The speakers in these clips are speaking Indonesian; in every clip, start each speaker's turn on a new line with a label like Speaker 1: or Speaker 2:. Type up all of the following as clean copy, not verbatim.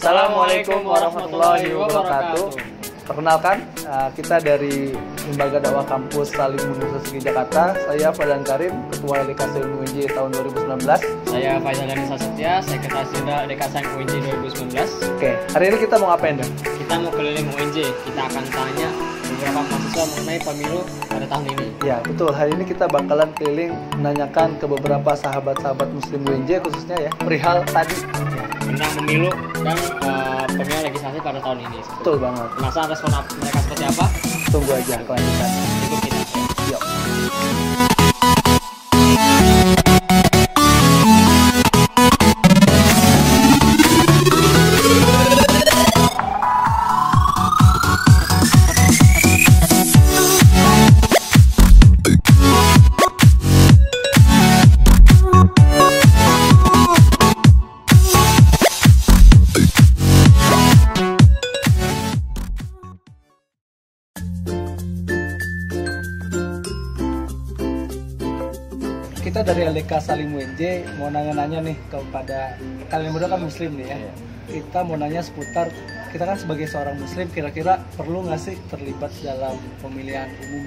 Speaker 1: Assalamualaikum warahmatullahi wabarakatuh. Perkenalkan, kita dari Lembaga Dakwah Kampus Salim Universitas Jakarta. Saya Fadlan Karim, Ketua LDK Salim UNJ tahun 2019.
Speaker 2: Saya Faisal Danisa Setia, Sekretaris Jenderal LDK Salim UNJ 2019.
Speaker 1: Oke, hari ini kita mau ngapain, Dan?
Speaker 2: Kita mau keliling UNJ. Kita akan tanya beberapa mahasiswa mengenai pemilu pada tahun ini.
Speaker 1: Ya, betul. Hari ini kita bakalan keliling menanyakan ke beberapa sahabat-sahabat Muslim UNJ, khususnya ya, perihal tadi.
Speaker 2: Tentang pemilu dan pemilihan legislatif pada tahun ini.
Speaker 1: Betul banget.
Speaker 2: Penasaran respon mereka seperti apa?
Speaker 1: Tunggu aja kelanjutan.
Speaker 2: Ikut kita.
Speaker 1: Yuk. Kita dari LDK Salim UNJ mau nanya-nanya nih kepada kalian berdua kan Muslim nih ya. Kita mau nanya seputar, kita kan sebagai seorang Muslim kira-kira perlu nggak sih terlibat dalam pemilihan umum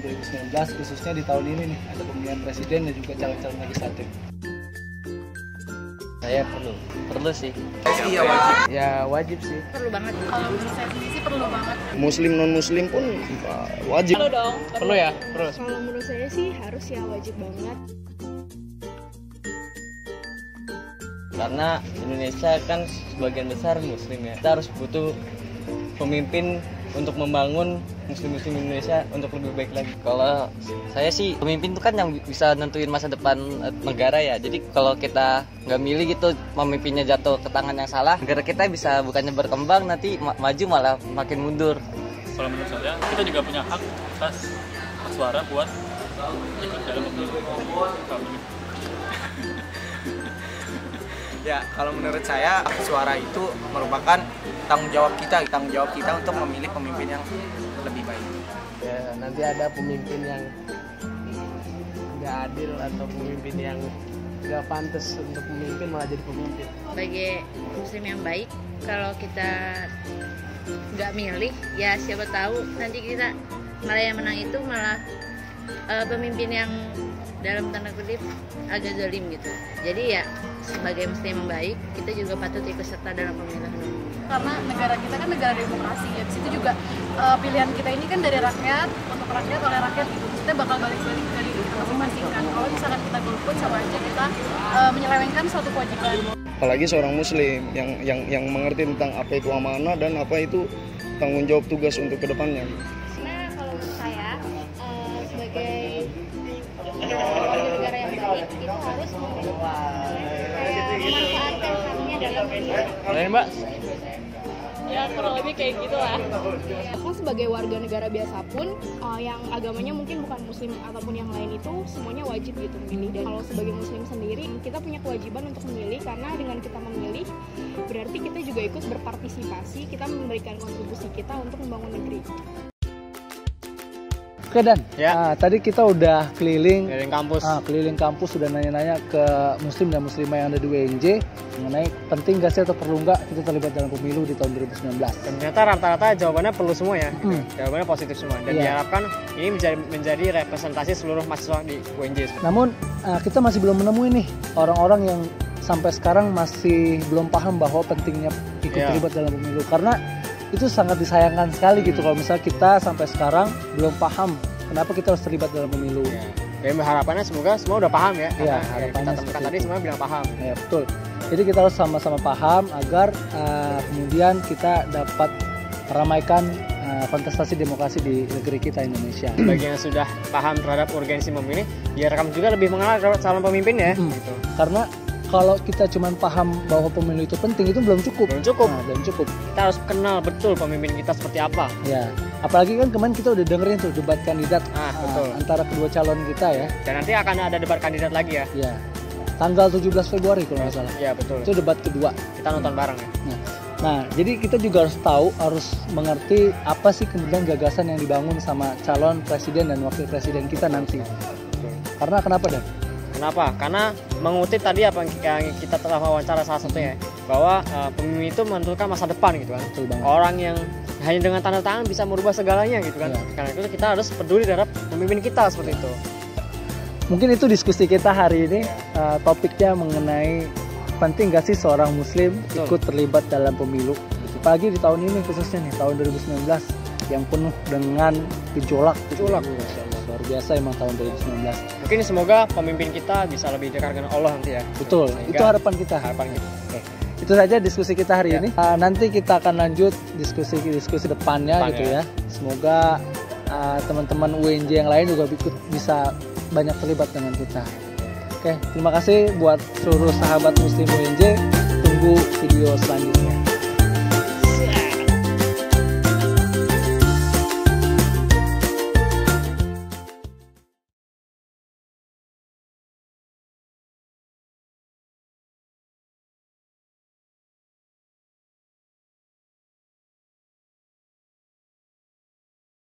Speaker 1: 2019 khususnya di tahun ini nih, ada pemilihan presiden dan juga calon-calon legislatif.
Speaker 2: Saya perlu sih.
Speaker 1: Iya wajib. Ya wajib sih.
Speaker 3: Perlu banget. Kalau menurut saya sendiri sih perlu banget.
Speaker 4: Muslim non Muslim pun wajib.
Speaker 3: Perlu dong.
Speaker 2: Perlu ya? Perlu.
Speaker 3: Kalau menurut saya sih harus ya, wajib banget.
Speaker 2: Karena Indonesia kan sebagian besar Muslim ya. Kita harus butuh pemimpin untuk membangun Muslim-Muslim Indonesia untuk lebih baik lagi. Kalau saya sih pemimpin itu kan yang bisa nentuin masa depan negara ya. Jadi kalau kita nggak milih gitu, pemimpinnya jatuh ke tangan yang salah, negara kita bisa bukannya berkembang, nanti maju malah makin mundur.
Speaker 5: Kalau menurut saya, kita juga punya hak atas suara buat ikut dalam pemilu.
Speaker 6: Ya, kalau menurut saya suara itu merupakan tanggung jawab kita untuk memilih pemimpin yang lebih baik.
Speaker 7: Ya, nanti ada pemimpin yang nggak adil atau pemimpin yang nggak pantas untuk memimpin malah jadi pemimpin.
Speaker 3: Sebagai Muslim yang baik, kalau kita nggak milih, ya siapa tahu nanti kita malah yang menang itu malah pemimpin yang dalam tanda kutip agak zalim gitu. Jadi ya sebagai Muslim yang baik, kita juga patut ikut serta dalam pemilihan umum.
Speaker 8: Karena negara kita kan negara demokrasi ya, di situ juga pilihan kita ini kan dari rakyat, untuk rakyat, oleh rakyat gitu. Kita bakal balik-balik dari masing-masing. Kalau misalkan kita golput, sama aja kita menyelewengkan suatu kewajiban.
Speaker 4: Apalagi seorang Muslim yang mengerti tentang apa itu amanah dan apa itu tanggung jawab tugas untuk kedepannya.
Speaker 3: Sebenarnya kalau menurut saya sebagai warga negara yang baik, kita harus memanfaatkan haknya dalam pemilihan.
Speaker 2: Mbak?
Speaker 8: Ya kurang lebih kayak gitu lah.
Speaker 9: Kan sebagai warga negara biasa pun yang agamanya mungkin bukan Muslim ataupun yang lain itu semuanya wajib gitu memilih. Dan kalau sebagai Muslim sendiri kita punya kewajiban untuk memilih, karena dengan kita memilih berarti kita juga ikut berpartisipasi, kita memberikan kontribusi kita untuk membangun negeri.
Speaker 1: Oke Dan,
Speaker 2: Ya.
Speaker 1: Tadi kita udah keliling
Speaker 2: Keliling kampus.
Speaker 1: Sudah nanya-nanya ke Muslim dan Muslimah yang ada di UNJ mengenai penting gak sih atau perlu nggak kita terlibat dalam pemilu di tahun 2019.
Speaker 2: Dan ternyata rata-rata jawabannya perlu semua ya. Jawabannya positif semua. Dan diharapkan ini menjadi representasi seluruh mahasiswa di UNJ.
Speaker 1: Namun kita masih belum menemui nih orang-orang yang sampai sekarang masih belum paham bahwa pentingnya ikut terlibat dalam pemilu, karena itu sangat disayangkan sekali gitu kalau misalnya kita sampai sekarang belum paham kenapa kita harus terlibat dalam pemilu.
Speaker 2: Dan harapannya semoga semua udah paham ya.
Speaker 1: Iya,
Speaker 2: Kita
Speaker 1: harapannya
Speaker 2: temukan
Speaker 1: seperti
Speaker 2: tadi
Speaker 1: itu.
Speaker 2: semua bilang paham.
Speaker 1: Ya betul. Jadi kita harus sama-sama paham agar kemudian kita dapat meramaikan kontestasi demokrasi di negeri kita Indonesia.
Speaker 2: Bagi yang sudah paham terhadap urgensi memilih, diharapkan juga lebih mengenal calon pemimpin ya. Gitu.
Speaker 1: Karena kalau kita cuma paham bahwa pemilu itu penting, itu belum cukup. Belum cukup.
Speaker 2: Kita harus kenal betul pemimpin kita seperti apa.
Speaker 1: Ya, apalagi kan kemarin kita udah dengerin tuh debat kandidat
Speaker 2: betul.
Speaker 1: antara kedua calon kita ya.
Speaker 2: Dan nanti akan ada debat kandidat lagi ya.
Speaker 1: Ya, tanggal 17 Februari kalau nggak salah.
Speaker 2: Iya betul.
Speaker 1: Itu debat kedua.
Speaker 2: Kita nonton bareng ya.
Speaker 1: Nah, jadi kita juga harus tahu, harus mengerti apa sih kemudian gagasan yang dibangun sama calon presiden dan wakil presiden kita nanti. Karena kenapa Dan?
Speaker 2: Kenapa? Karena mengutip tadi apa yang kita telah wawancara salah satunya,
Speaker 10: bahwa pemimpin itu menentukan masa depan gitu kan.
Speaker 1: Betul banget.
Speaker 10: Orang yang hanya dengan tanda tangan bisa merubah segalanya gitu kan.
Speaker 1: Ya.
Speaker 10: Karena itu kita harus peduli terhadap pemimpin kita seperti itu.
Speaker 1: Mungkin itu diskusi kita hari ini. Topiknya mengenai penting gak sih seorang muslim ikut terlibat dalam pemilu. Apalagi di tahun ini khususnya nih, tahun 2019 yang penuh dengan gejolak. Luar biasa emang tahun 2019.
Speaker 10: Mungkin semoga pemimpin kita bisa lebih dekat dengan Allah nanti ya.
Speaker 1: Betul,
Speaker 10: Sehingga
Speaker 1: itu harapan kita. Oke. Itu saja diskusi kita hari ini. Nanti kita akan lanjut diskusi depannya gitu ya. Semoga teman-teman UNJ yang lain juga bisa banyak terlibat dengan kita. Oke, terima kasih buat seluruh sahabat muslim UNJ. Tunggu video selanjutnya.